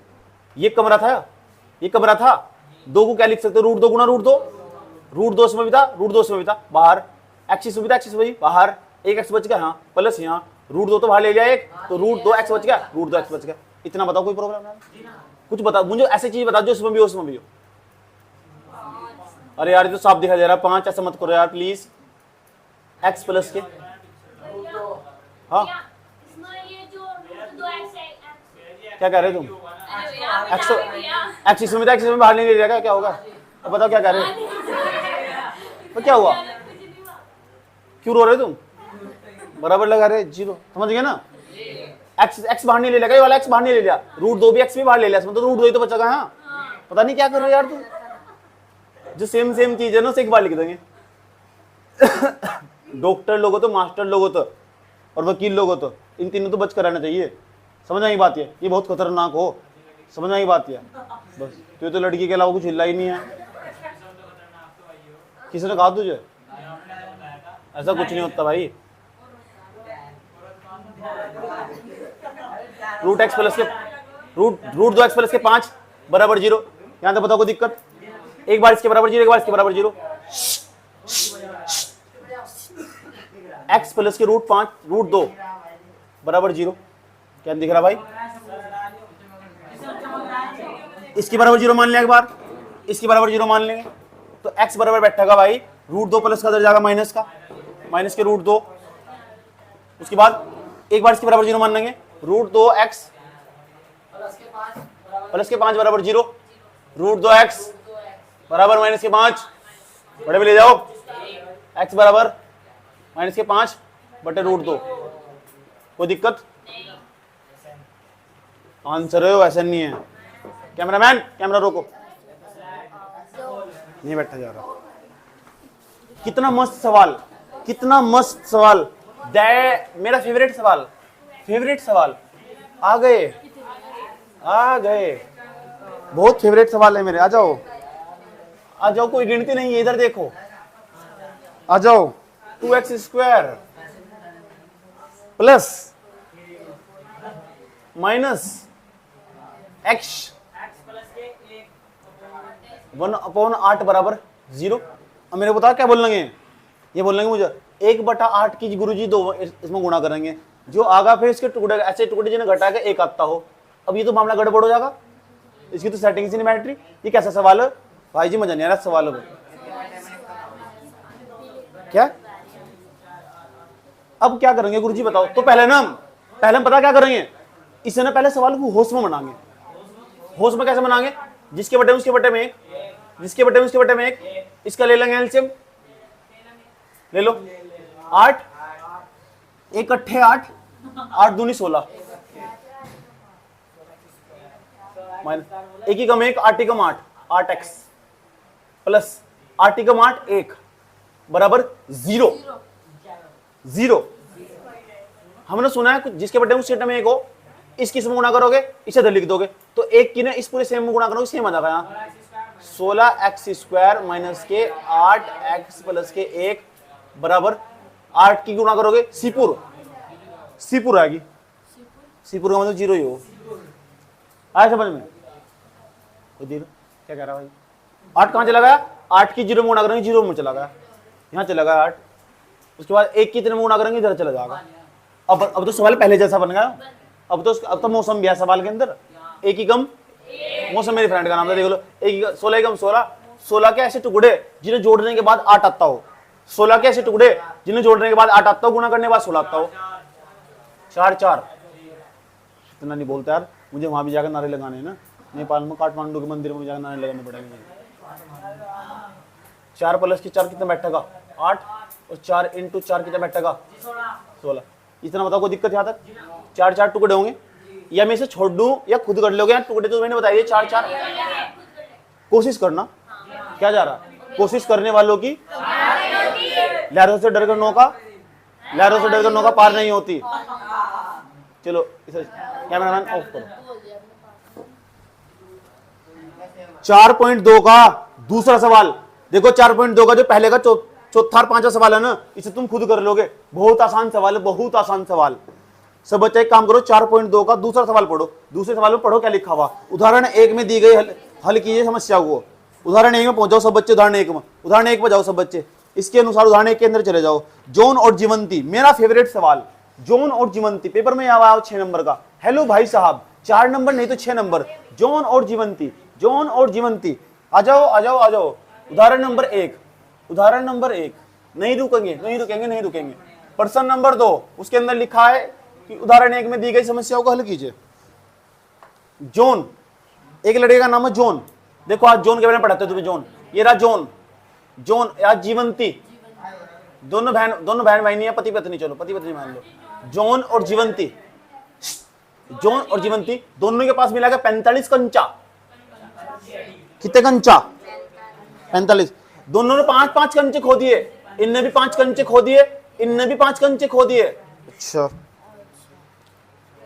Speaker 1: ये कमरा था, दो को क्या लिख सकते हो? रूट दो गुना रूट दो इसमें भी था, रूट दो इसमें भी था, बाहर एक्स इसमें भी था, एक्स इसमें भी बाहर, एक एक्स बच गया, हाँ प्लस यहाँ रूट दो तो बाहर ले लिया एक, तो रूट दो एक्स बच गया, रूट दो एक्स बच गया। इतना बताओ, कोई प्रॉब्लम नहीं? कुछ बता मुझे, ऐसी चीज बता जो इसमें भी हो उसमें भी हो। अरे यार ये तो साफ दिखा दे रहा है, 5 ऐसा मत करो यार प्लीज। एक्स प्लस के, हाँ क्या कह रहे हो तुम? एक्स इसमें था, एक्स इसमें बाहर नहीं ले जाएगा, क्या होगा? अब बताओ क्या कह रहे हो? तो क्या हुआ, क्यों रो रहे हो तुम? बराबर लगा रहे, जीरो, समझ गए ना? एक्स बाहर नहीं ले लेगा, ये वाला एक्स बाहर नहीं ले लिया, रूट दो भी एक्स भी बाहर ले लिया, तो रूट दो ही तो बचा। हाँ पता नहीं क्या कर रहे हो यार तुम, जो सेम चीज है ना उसे एक बार लिख देंगे। डॉक्टर लोगो तो, मास्टर लोगो तो, और वकील लोगो तो, इन तीनों तो बच कर रहना चाहिए। समझ आई बात? ये बहुत खतरनाक हो, समझ आई बात? ये बस तो ये तो लड़की के अलावा कुछ हिला ही नहीं है। किसने कहा तुझे? ऐसा कुछ नहीं होता भाई। रूट एक्स प्लस के रूट दो एक्स प्लस के 5 बराबर 0। यहां तक बताओ कोई दिक्कत? एक बार इसके बराबर 0, एक बार इसके बराबर 0। एक्स प्लस के रूट 5 रूट 2 बराबर 0। क्या दिख रहा भाई? इसके बराबर 0 मान लिया एक बार, इसके बराबर 0 मान लेंगे तो एक्स बराबर बैठेगा भाई रूट 2 प्लस का दर जाएगा माइनस का, माइनस के रूट 2। उसके बाद एक बार इसके बराबर 0 मान लेंगे, रूट 2 एक्स प्लस के 5 बराबर 0, रूट 2 एक्स बराबर माइनस के 5, बड़े में ले जाओ, एक्स बराबर माइनस के 5 बटे रूट 2। कोई दिक्कत? आंसर है ऐसा नहीं है। कैमरामैन कैमरा रोको, नहीं बैठा जा रहा। कितना मस्त सवाल, कितना मस्त सवाल, मेरा फेवरेट सवाल। आ गए, बहुत फेवरेट सवाल है मेरे। आ जाओ, कोई गिनती नहीं है, इधर देखो, आ जाओ। 2x square plus minus x 1/8 बराबर 0। अब मेरे को बता क्या बोलेंगे? ये बोलेंगे मुझे 1/8 की गुरुजी 2 इसमें गुणा करेंगे, जो आगा फिर इसके टुकड़े ऐसे टुकड़े जिन्हें घटा के एक आता हो। अब ये तो मामला गड़बड़ हो जाएगा, इसकी तो सेटिंग नहीं बैठ रही। ये कैसा सवाल है भाई जी? मजा नहीं आ रहा सवाल है क्या? अब क्या करेंगे गुरुजी बताओ? तो पहले हम पता क्या करेंगे, इससे ना पहले सवाल को होश में मनाएंगे। होश में कैसे मनाएंगे? जिसके बटे उसके बटे में एक, जिसके बटे उसके बटे में एक, इसका ले लेंगे एलसीएम, ले लो 8 1 अट्ठे 8, 8 दूनी 16, माइनस 1 ही कम 1, 8 ही कम 8, 8x प्लस 8 ही कम 8 1 बराबर 0। हमने सुना है जिसके बटे उसके बटे में एक हो, इसकी में गुणा करोगे, इसे इधर लिख दोगे, तो एक की ना इस पूरे सेम में गुणा करोगे, सेम आ जाएगा। यहाँ 16x स्क्वायर माइनस के 8x प्लस के 1 बराबर 8 की गुणा करोगे सीपुर आएगी। सीपुर का मतलब 0 ही हो। आया समझ में? तो देख क्या कह रहा भाई, 8 कहाँ चला गया? 8 की 0 में गुणा करेंगे 0 में चला गया, यहाँ चला गया 8। उसके बाद 1 की इतने में गुणा करेंगे इधर चला जाएगा। अब तो सवाल पहले जैसा बन गया। अब तो मौसम भी है सवाल के अंदर। एक ही कम मौसम मेरी फ्रेंड का नाम था, देख लो। 16 कम 16 के ऐसे टुकड़े जिन्हें जोड़ने के बाद 8 आता हो। 16 के ऐसे टुकड़े जिन्हें जोड़ने के बाद 8 आता हो, गुणा करने के बाद 16 आता हो। 4 4 इतना नहीं बोलता यार, मुझे वहां भी जाकर नारे लगाने हैं ना, नेपाल में काठमांडू के मंदिर में जाकर नारे लगाने पड़ेंगे। 4 प्लस 4 कितना बैठेगा? 8 और 4 इंटू 4 कितना बैठेगा? 16। इतना बताओ कोई दिक्कत यहाँ तक? 4 4 टुकड़े होंगे, या मैं इसे छोड़ दूं या खुद कर लोगे? टुकड़े तो मैंने बताइए 4 4। कोशिश करना, क्या जा रहा? कोशिश करने वालों की लहरों से डरकर नौका पार नहीं होती। चलो इसे कैमरामैन ऑफ करो। 4.2 का दूसरा सवाल देखो। 4.2 का जो पहले का चौथा और पांचवा सवाल है ना, इसे तुम खुद कर लोगे। बहुत आसान सवाल है, बहुत आसान सवाल। सब बच्चे एक काम करो, 4.2 का दूसरा सवाल पढ़ो। दूसरे सवाल में पढ़ो क्या लिखा हुआ। उदाहरण 1 में दी गई हल कीजिए समस्या को। उदाहरण 1 में पहुंच सब बच्चे। उदाहरण 1 में, उदाहरण 1 पर जाओ सब बच्चे। इसके अनुसार उदाहरण 1 के अंदर चले जाओ। जॉन और जीवंती, मेरा फेवरेट सवाल। जॉन और जीवंती पेपर में आया 6 नंबर का। हेलो भाई साहब, 4 नंबर नहीं तो 6 नंबर। जॉन और जीवंती, जॉन और जीवंती, आ जाओ आ जाओ आ जाओ। उदाहरण नंबर 1, उदाहरण नंबर 1। नहीं रुकेंगे। प्रश्न नंबर 2, उसके अंदर लिखा है कि उदाहरण 1 में दी गई समस्याओं को हल कीजिए। जॉन, एक लड़के का नाम है जॉन। देखो आज जॉन के बारे में पढ़ाते तुम्हें। जॉन, ये रहा जॉन। जॉन या जीवंती, दोनों बहन भाई नहीं है, पति पत्नी। चलो पति पत्नी मान लो। जॉन और जीवंती, जॉन और जीवंती दोनों के पास मिला के 45 कंचा। कितने कंचा? 45। दोनों ने 5-5 कंचे खो दिए। इनने भी 5 कंचे खो दिए, इनने भी 5 कंचे खो दिए। अच्छा,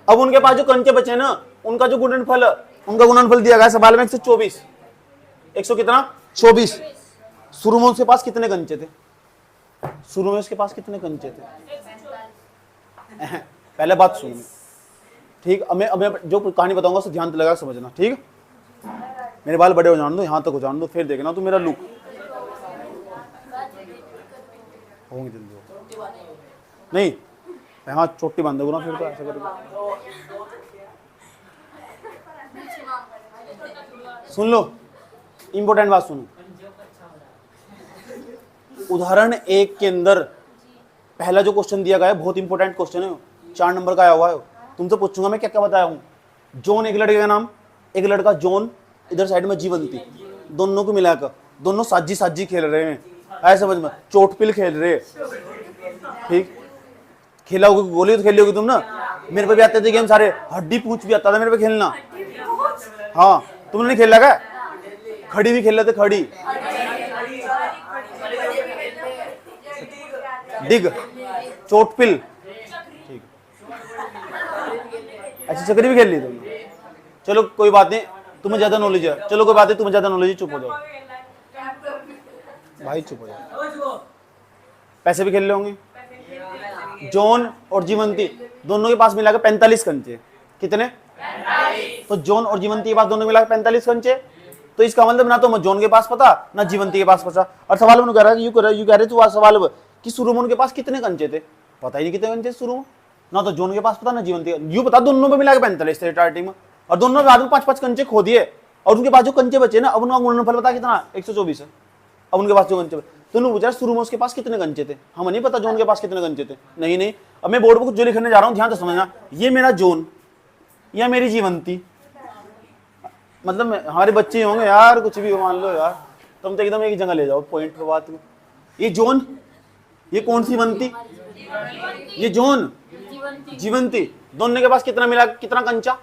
Speaker 1: अब उनके पास जो कंचे बचे ना, उनका जो गुणनफल दिया गया सवाल में 124। 100 कितना? 24। शुरू में उसके पास कितने कंचे थे? शुरू में उसके पास कितने कंचे थे? पहले बात सुनो, ठीक। अब मैं जो कहानी बताऊंगा उसे ध्यान से लगा समझना, ठीक। मेरे बाल बड़े हो जाने दो, यहां तक हो जाने दो, फिर देखना तो मेरा लुक होंगे जल्दी। नहीं यहाँ चोटी बांध दोगे ना, फिर तो ऐसा करोगे। सुन लो, इंपॉर्टेंट बात सुनो। उदाहरण 1 के अंदर पहला जो क्वेश्चन दिया गया है बहुत इंपॉर्टेंट क्वेश्चन है। 4 नंबर का आया हुआ है। तुमसे पूछूंगा मैं क्या क्या बताया हूं। जॉन एक लड़के का नाम, एक लड़का जॉन, इधर साइड में जीवंती। दोनों को मिलाकर दोनों साजी खेल रहे हैं। ऐसा समझ में, चोटपिल खेल रहे हैं, ठीक। खेला होगी गोली तो खेली होगी तुम ना। मेरे पे भी आते थे गेम सारे, हड्डी पूछ भी आता था मेरे पे खेलना। हाँ, तुमने नहीं खेला क्या? खड़ी भी खेल रहे थे, खड़ी डिग, चोटपिल, ठीक। अच्छा चक्री भी खेल ली तुमने। चलो कोई बात नहीं, तुम्हें ज्यादा नॉलेज है। चलो कोई बात नहीं, तुम्हें ज्यादा नॉलेज है, चुप हो जाओ भाई, चुप हो जाओ। पैसे भी खेल रहे होंगे। जॉन और जीवंती दोनों के पास मिला के 45 कंचे। कितने? तो जॉन और जीवंती के पास दोनों मिला के 45 कंचे। तो इसका मतलब ना तो जॉन के पास पता ना जीवंती के पास पता। और सवाल में कह रहा है यू कह रहे तू सवाल कि शुरू में उनके पास कितने कंचे थे, पता ही नहीं कितने कंचे शुरू में। ना तो जॉन के पास पता ना जीवंती, यू पता दोनों में मिला के 45 थे स्टार्टिंग में, और दोनों बाद में 5-5 कंचे खो दिए। और उनके पास जो कंचे बचे ना, अब उनका गुणनफल पता कितना? 124 है। अब उनके पास जो कंचे तो पूछा शुरू में उसके पास कितने कंचे थे। हमें नहीं पता जॉन के पास कितने कंचे थे। नहीं, अब मैं बोर्ड पर कुछ जो लिखने जा रहा हूँ ध्यान से समझना। ये मेरा जॉन या मेरी जीवंती, मतलब हमारे बच्चे होंगे यार, कुछ भी मान लो यार, तुम तो एकदम एक जगह ले जाओ पॉइंट पर बात में। ये जॉन, ये कौन सी बनती? ये जॉन, जीवंती, दोनों के पास कितना मिला, कितना कंचा?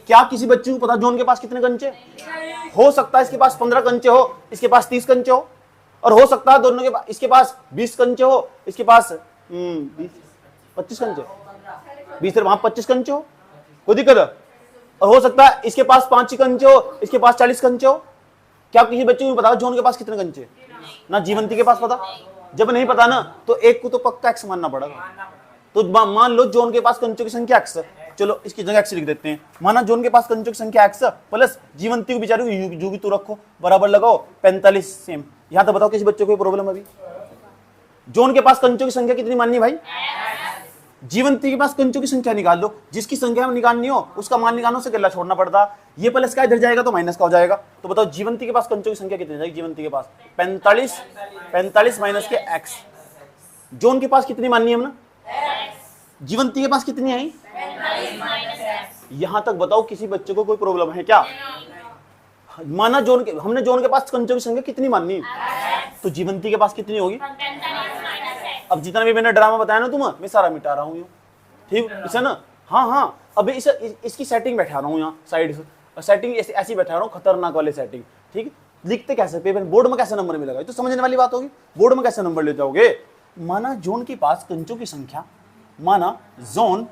Speaker 1: क्या किसी बच्चे को पता जॉन के पास कितने कंचे? हो सकता है इसके पास 15 कंचे हो, इसके पास 30 कंचे हो, और हो सकता है दोनों के पास, इसके पास 20 कंचे हो, इसके पास 25 कंचे, 20 वहां 25 कंचे हो, कोई दिक्कत है। और हो सकता है इसके पास 5 कंचे हो, इसके पास 40 कंचे हो। क्या किसी बच्चे को पता जॉन के पास कितने कंचे? ना जीवंती के पास पता। जब नहीं पता ना तो एक को तो पक्का एक्स मानना पड़ेगा। तो मान लो जॉन के पास कंचों की संख्या एक्स है, चलो इसकी जगह x लिख देते हैं। माना जोन के पास कंचों की संख्या x प्लस जीवंती को बेचारे को u तो रखो, बराबर लगाओ 45। सेम यहां तो बताओ किसी बच्चे को प्रॉब्लम अभी? जोन के पास कंचों की संख्या कितनी माननी भाई? जीवंती के पास कंचों की संख्या निकाल दो, जिसकी संख्या में निकालनी हो उसका मान निकालने से गला छोड़ना पड़ता। ये प्लस का इधर जाएगा तो माइनस का हो जाएगा। तो बताओ जीवंती के पास कंचों की संख्या कितनी जाएगी? जीवंती के पास 45, 45 माइनस के x। जोन के पास कितनी माननी है हमने? जीवंती के पास कितनी आई? यहां तक बताओ किसी बच्चे को कोई प्रॉब्लम है क्या? माना जोन के, हमने जोन के पास कंचों की संख्या कितनी माननी है, तो जीवंती के पास कितनी होगी? अब जितना भी मैंने ड्रामा बताया ना तुम्हें, मैं सारा मिटा रहा हूँ, ठीक इसे ना। हाँ हाँ, अभी इसकी सेटिंग बैठा रहा हूँ यहाँ साइड से, सेटिंग ऐसी बैठा रहा हूँ, खतरनाक वाली सेटिंग, ठीक। लिखते कैसे पेपर बोर्ड में कैसे नंबर मिलेगा, तो समझने वाली बात होगी। बोर्ड में कैसे नंबर ले जाओगे? माना जोन के पास कंचों की संख्या, माना जोन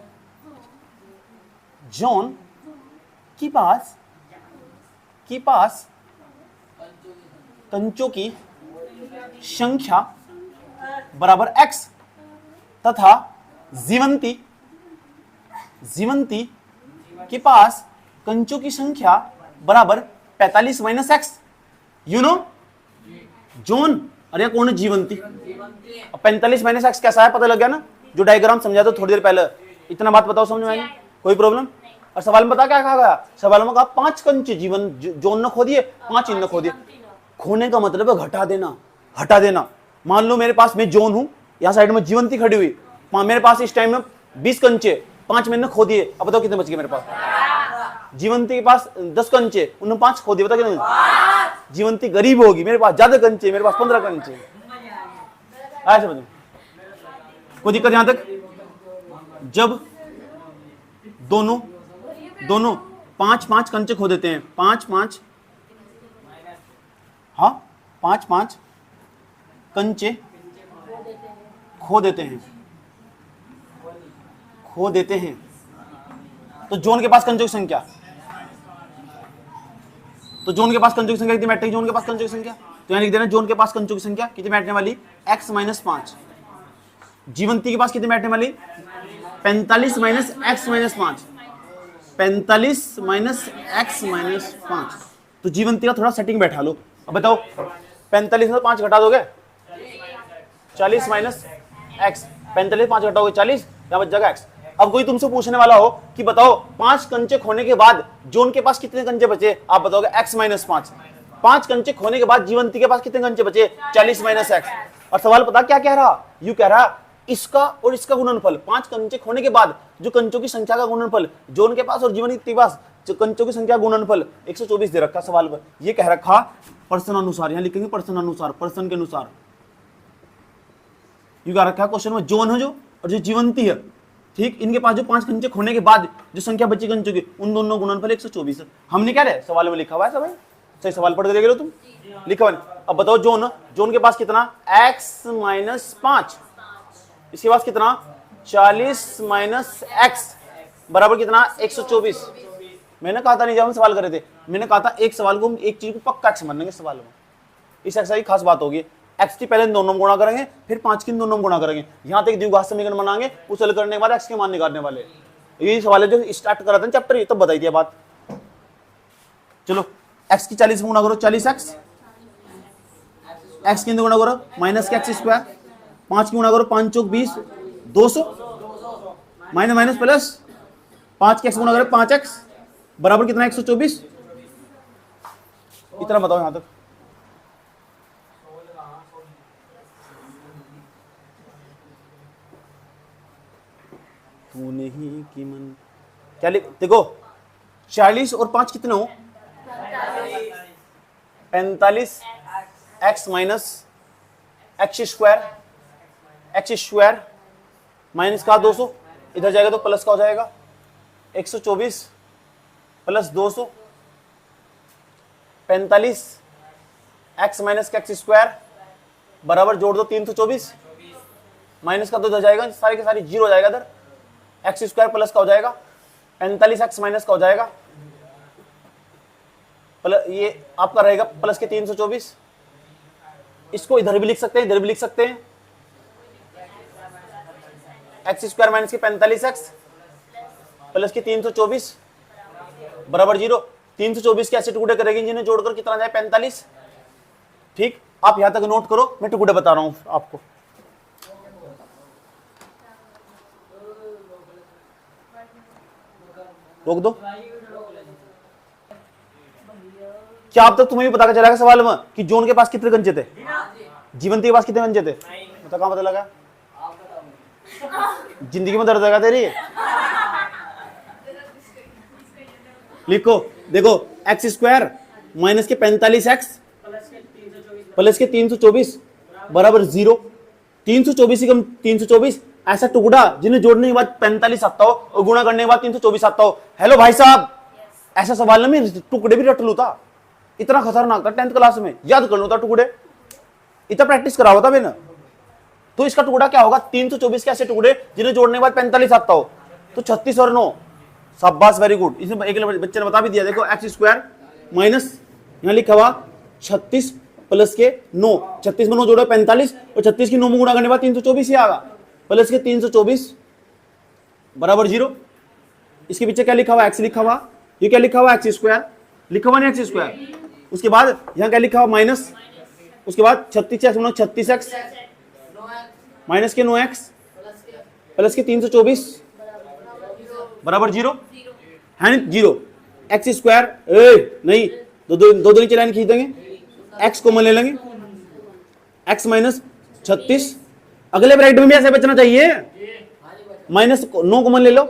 Speaker 1: के पास कंचों की संख्या बराबर x तथा जीवंती के पास कंचों की संख्या बराबर 45 minus x. You know zone, अरे कौन है? जीवंती। 45 माइनस एक्स कैसा है पता लग गया ना? जो डायग्राम समझा था थोड़ी देर पहले, इतना बात बताओ समझ में आई? कोई प्रॉब्लम? और सवाल में पता क्या कहा गया? सवाल में कहा 5 कंचे जीवन जोन ने खो दिए, 5 इन खो दिए। खोने का मतलब है घटा देना, हटा देना। मान लो मेरे पास, मैं जोन हूं, यहाँ साइड में जीवंती खड़ी हुई, मेरे पास इस टाइम में 20 कंचे, 5 मैंने खो दिए। अब बताओ कितने बच गए मेरे पास? जीवंती के पास 10 कंचे, उन्होंने 5 खो दिए, बताओ कितने? जीवंती गरीब होगी, मेरे पास ज्यादा कंचे, मेरे पास 15 कंचे। ऐसे बताओ, कोई दिक्कत यहां तक? जब दोनों 5-5 कंचे खो देते हैं, 5-5, हाँ 5-5 कंचे खो देते हैं, तो जोन के पास कंचों की संख्या, कितनी बैठेगी? जोन के पास कंचों की संख्या तो यहां लिख देना, जोन के पास कंचों की संख्या कितनी बैठने वाली? x minus 5। जीवंती के पास कितनी बैठने वाली? 45 minus x minus 5, 45 minus x minus 5। तो जीवंती का थोड़ा सेटिंग बैठा लो। अब बताओ 45 में 5 घटा दोगे? 40 माइनस एक्स, 45 5 घटाओगे 40, यहाँ बच जाएगा x। अब कोई तुमसे पूछने वाला हो कि बताओ 5 कंचे खोने के बाद जोन के पास कितने कंचे बचे? आप बताओगे x माइनस 5। 5 कंचे खोने के बाद जीवंती के पास कितने कंचे बचे? 40 माइनस एक्स। और सवाल पता क्या कह रहा? यू कह रहा इसका और इसका गुणनफल, 5 कंचे खोने के बाद जो कंचों की संख्या का गुणनफल जोन के पास और जीवंती के पास जो कंचों की संख्या गुणनफल 124 दे रखा सवाल पर। ये कह रखा पर्सन अनुसार, यहां लिखेंगे पर्सन अनुसार, पर्सन के अनुसार। यू कह रखा क्वेश्चन में जोन है जो और जो जीवंती है, ठीक, इनके पास जो 5 कंचे खोने के बाद जो संख्या बची कंचों की, उन दोनों गुणनफल 124 है। हमने क्या रहे सवाल में लिखा हुआ है सब, सही सवाल पढ़ के तुम लिखा हुआ। अब बताओ जोन के पास कितना? x माइनस 5, इसके पास कितना? 40 माइनस एक्स बराबर कितना? 124। मैंने कहा था नहीं, जब हम सवाल कर रहे थे मैंने कहा था एक सवाल को हम एक चीज को पक्का एक्स मानेंगे सवाल में। इस एक्स की खास बात होगी, एक्स की पहले दोनों गुणा करेंगे, फिर 5 की दोनों गुणा करेंगे, यहाँ तक द्विघात समीकरण बनाएंगे, उस हल करने के बाद एक्स के मान निकालने वाले। यही सवाल है जो स्टार्ट करा था चैप्टर, ये तो बताई दिया बात। चलो एक्स की 40 गुणा करो, 40 एक्स, एक्स की गुणा करो माइनस के एक्स स्क्वायर, 5 की गुणा करो 5 चौक 20, 200 माइनस माइनस प्लस 5 के एक्स गुणा करो 5 एक्स बराबर कितना? 124। इतना बताओ यहां तक। तूने ही की मन क्या देखो 40 और 5 कितने हो? 45 x minus x square minus का 200, इधर जाएगा तो प्लस का हो जाएगा 124 प्लस 200, 45 एक्स माइनस का एक्स स्क्वायर बराबर जोड़ दो 324, माइनस का तो इधर जाएगा, सारे के सारे जीरो हो जाएगा, इधर एक्स स्क्वायर प्लस का हो जाएगा, 45 एक्स माइनस का हो जाएगा, प्लस ये आपका रहेगा प्लस के 324। इसको इधर भी लिख सकते हैं, इधर भी लिख सकते हैं, एक्स स्क्वायर माइनस के 45 एक्स प्लस के 324 बराबर 0। 324 के ऐसे टुकड़े करेंगे जिन्हें जोड़कर कितना जाए 45। ठीक, आप यहां तक नोट करो, मैं टुकड़े बता रहा हूं आपको। रोक दो। क्या अब तक तुम्हें भी पता चला सवाल में कि जोन के पास कितने कंचे थे, जीवंती के पास कितने कंचे थे? बता, कहां पता लगा? जिंदगी में दर्द लगा तेरी। लिखो, देखो एक्स स्क्वायर माइनस के 45x प्लस के 324 बराबर 0। 324 कम 324 ऐसा टुकड़ा जिन्हें जोड़ने के बाद 45 आता हो और गुणा करने के बाद 324 आता हो। हेलो भाई साहब, ऐसा सवाल ना मैं टुकड़े भी रट लू था, इतना खतरनाक था 10th क्लास में, याद कर लू था टुकड़े, इतना प्रैक्टिस करा हुआ था मैंने। तो इसका टुकड़ा क्या होगा? 324 के ऐसे टुकड़े जिन्हें जोड़ने के बाद 45 आता हो, तो 36 और 9। शाबाश, वेरी गुड। इसमें एक बच्चे ने बता भी दिया, देखो एक्स स्क्वायर माइनस यहां लिखा हुआ 36 प्लस के 9, 36 में 9 जोड़ो 45 और 36 की 9 में गुणा करने के बाद 324 ही आएगा, प्लस के 324 बराबर 0। इसके पीछे क्या लिखा हुआ? एक्स लिखा हुआ, ये क्या लिखा हुआ? एक्स स्क्वायर लिखा हुआ, नहीं एक्स स्क्वायर। उसके बाद यहां क्या लिखा हुआ? माइनस, उसके बाद 36x माइनस के 9x प्लस के 324 बराबर 0 है, 0। एक्स स्क्वायर नहीं, दो नीचे लाइन खींच देंगे, एक्स कॉमन ले लेंगे, एक्स माइनस 36, अगले ब्रैकेट में भी ऐसे बचना चाहिए, माइनस 9 कॉमन ले लो,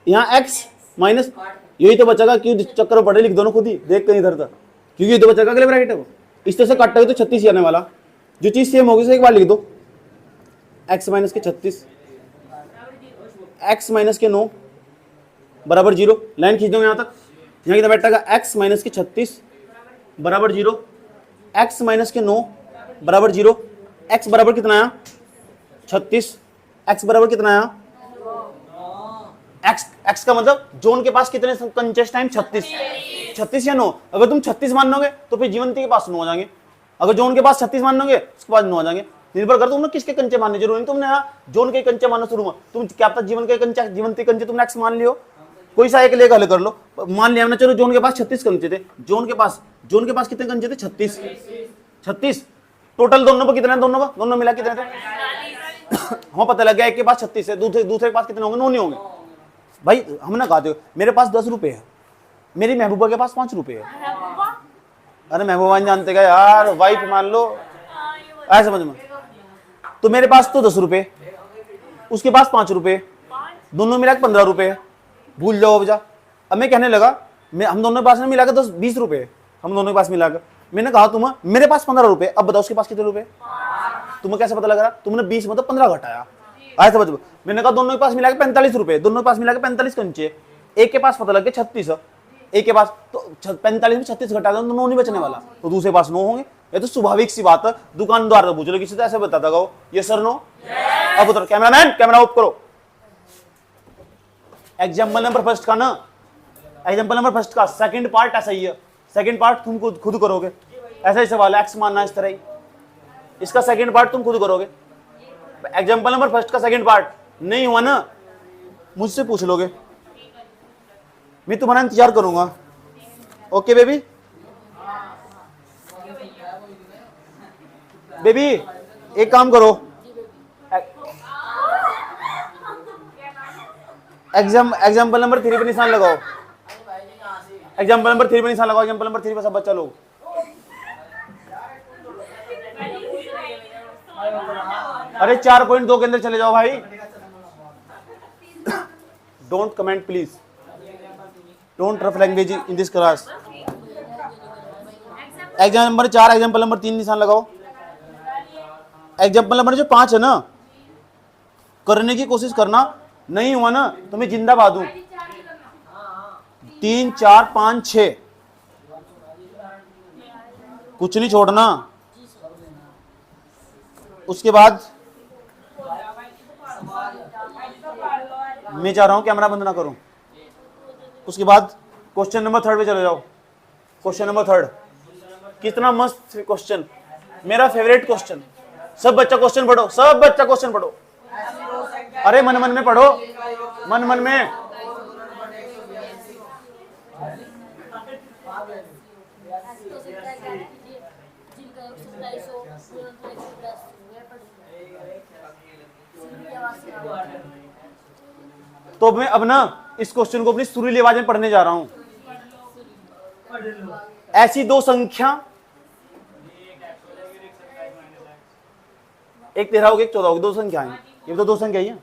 Speaker 1: यहाँ एक्स माइनस, यही तो बचेगा, क्यों चक्कर पड़े, लिख दो ना खुद ही, देख कहीं इधर तक, क्योंकि ये तो बचेगा अगले ब्रैकेट है। इस तरह से काटोगे तो 36 आने वाला, जो चीज सेम होगी एक बार लिख दो, एक्स माइनस के 36 एक्स माइनस के 9 बराबर 0, लाइन खींच दो यहाँ तक, यहाँ कितना बैठेगा? एक्स माइनस के 36 बराबर 0, एक्स माइनस के 9 बराबर 0, एक्स बराबर कितना आया? 36, एक्स बराबर कितना आया? एक्स का मतलब जोन के पास कितने कंचे टाइम? 36 या 9। अगर तुम 36 मान लोगे तो फिर जीवंती के पास 9 हो जाएंगे, अगर जोन के पास 36 मान लोगे उसके बाद 9 हो जाएंगे, निर्भर कर तुमने किसके कंचे मानने, जरूरी तुमने जोन के कंचे मानना शुरू में, तुम क्या पता जीवन के कंचे, जीवंती कंचे तुमने एक्स मान लियो, कोई सा एक लेकर हल कर लो, मान लिया हमने, चलो जोन के पास 36 कंचे थे, जोन के पास कितने कंचे थे? 36 टोटल दोनों पर कितने, दोनों मिला कितने थे? हमें पता लग गया एक के पास 36 है, दूसरे के पास कितने होंगे? 9 नहीं होंगे भाई। हमने कहा थे मेरे पास 10 रुपए है, मेरी महबूबा के पास 5 रुपए है। अरे महबूबा जानते क्या यार, वाइफ मान लो, ऐसे समझ में। तो मेरे पास तो 10 रुपए, उसके पास 5 रुपए, दोनों मिला 15 रुपए, भूल जाओ बजा। अब मैं कहने लगा, हम दोनों के पास मिला कर 20 रुपए, हम दोनों के पास मिलाकर, मैंने कहा तुम्हें मेरे पास 15 रुपए, अब बताओ उसके पास कितने रुपए? तुम्हें कैसे पता लग रहा? तुमने 20 मतलब 15 घटाया, आया समझ। मैंने कहा दोनों के पास मिला के 45 रुपए, दोनों के पास मिला के 45 कंचे, एक के पास पता लग गया 36, एक के पास, तो 45 में 36 घटा दो तो 9 नहीं बचने वाला, तो दूसरे पास 9 होंगे। ये तो स्वाभाविक सी बात है, दुकानदार को पूछ लो किसी से, ऐसे बताता गाओ ये सर नो। अब उतर, कैमरामैन कैमरा ऑफ करो। एग्जाम्पल नंबर फर्स्ट का ना, एग्जाम्पल नंबर फर्स्ट का सेकंड पार्ट ऐसा ही है, सेकंड पार्ट तुम खुद करोगे, ऐसा ही सवाल है, एक्स मानना इस तरह ही, इसका सेकंड पार्ट तुम खुद करोगे। एग्जाम्पल नंबर फर्स्ट का सेकंड पार्ट नहीं हुआ ना, मुझसे पूछ लोगे, मैं तुम्हारा इंतजार करूंगा। ओके बेबी, बेबी एक काम करो, एग्जाम्पल नंबर 3 पे निशान लगाओ, एग्जाम्पल नंबर 3 पे निशान लगाओ, एग्जाम्पल नंबर 3 पे सब बच्चा लोग। अरे 4.2 के अंदर चले जाओ भाई, don't comment please, don't rough language in this class. Example number 4, example number 3 निशान लगाओ। एग्जाम्पल नंबर जो 5 है ना, करने की कोशिश करना, नहीं हुआ ना तो मैं जिंदाबाद हूं। 3, 4, 5, 6 कुछ नहीं छोड़ना। उसके बाद मैं चाह रहा हूं कैमरा बंद ना करूं। उसके बाद क्वेश्चन नंबर 3 पे चले जाओ। क्वेश्चन नंबर 3 कितना मस्त क्वेश्चन, मेरा फेवरेट क्वेश्चन। सब बच्चा क्वेश्चन पढ़ो, सब बच्चा क्वेश्चन पढ़ो। अरे मन मन में पढ़ो, मन मन में। तो मैं अब ना इस क्वेश्चन को अपनी सुरीली आवाज में पढ़ने जा रहा हूं। ऐसी दो संख्या, एक 13 होगी एक 14 होगी, दो संख्या है, ये तो दो संख्या ही है।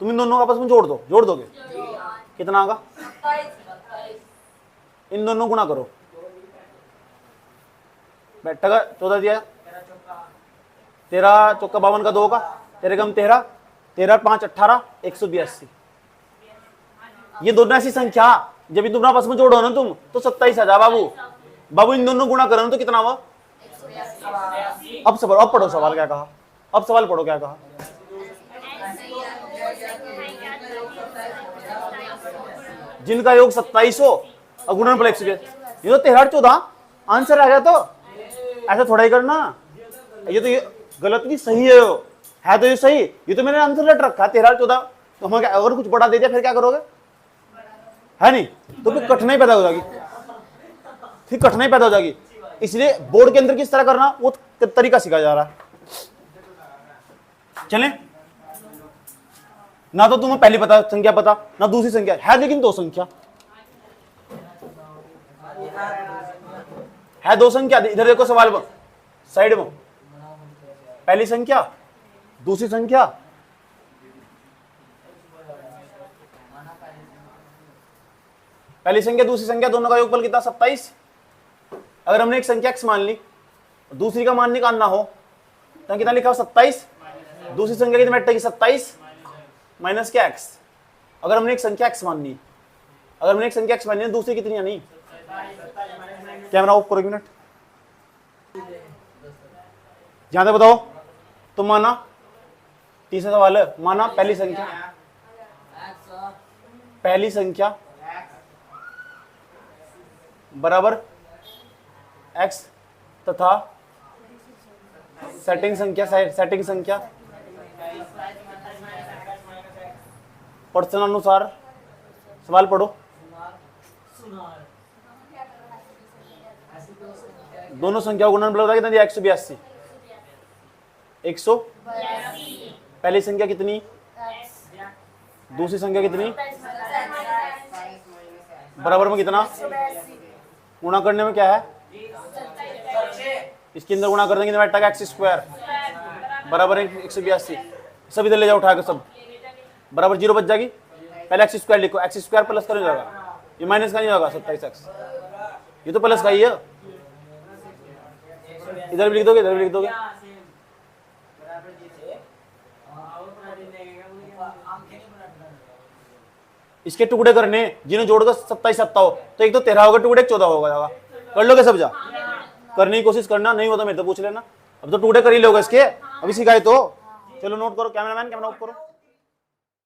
Speaker 1: तुम इन दोनों को आपस में जोड़ दो, जोड़ दोगे कितना होगा? इन दोनों गुणा करो, बैठा का 14 दिया, 13 चौका 52 का 2 का, 13 कम 13, 13 5 18, 182। ये दोनों ऐसी संख्या जब तुम आपस में जोड़ो ना तुम तो 27 आ जा बाबू। बाबू इन दोनों गुणा करो ना तो कितना हुआ? अब पढ़ो सवाल क्या कहा, अब सवाल पढ़ो क्या कहा। जिनका योग 27 हो और गुणनफल 182, ये तो 13 14 आंसर आ गया। तो ऐसा थोड़ा ही करना, ये तो ये गलत नहीं, सही है तो ये सही। ये तो मैंने आंसर लेट रखा 13 14, तो हमें अगर कुछ बड़ा दे दिया फिर क्या करोगे? है नहीं, तो फिर कठिनाई पैदा हो जाएगी, फिर कठिनाई पैदा हो जाएगी। इसलिए बोर्ड के अंदर किस तरह करना वो तरीका सिखाया जा रहा है। चलें, ना तो तुम्हें पहली पता संख्या पता ना दूसरी संख्या है, लेकिन दो संख्या है, दो संख्या। इधर देखो सवाल में साइड में, पहली संख्या दूसरी संख्या, पहली संख्या दूसरी संख्या दोनों का योगफल कितना? 27। अगर हमने एक संख्या x मान ली, दूसरी का मान निकालना हो तो कितना लिखा हो? 27। दूसरी संख्या कितनी बैठेगी? 27 माइनस क्या x। अगर हमने एक संख्या x मान ली, अगर हमने एक संख्या x मान ली, दूसरी कितनी आनी? कैमरा ऑफ करो एक मिनट, ध्यान से बताओ। तुम माना, तीसरा सवाल है, माना पहली संख्या बराबर x तथा सेटिंग संख्या प्रश्न अनुसार सवाल पढ़ो। दोनों संख्या को गुणनफल बता कितना दिया? 182। 100 पहली संख्या कितनी? दूसरी संख्या कितनी? बराबर में कितना? गुणा करने में क्या है? इसके अंदर गुणा कर देंगे तो बैठा x स्क्वायर बराबर 182। सब इधर ले जाओ उठा के, सब बराबर 0 बच जाएगी। पहले x स्क्वायर लिखो, x स्क्वायर प्लस कर जाएगा, ये माइनस का नहीं होगा 27x, ये तो प्लस का ही है। इधर भी लिख दोगे, इधर भी लिख दोगे। इसके टुकड़े करने, जिन्हें जोड़कर 27 आता हो तो एक तो 13 होगा टुकड़े, 14 होगा। कर लोगे सब? जा करने की कोशिश करना, नहीं होता मेरे तो पूछ लेना। अब तो टुकड़े कर ही लोगे इसके, अभी सिखाए तो। चलो नोट करो, कैमरामैन कैमरा ऑफ करो।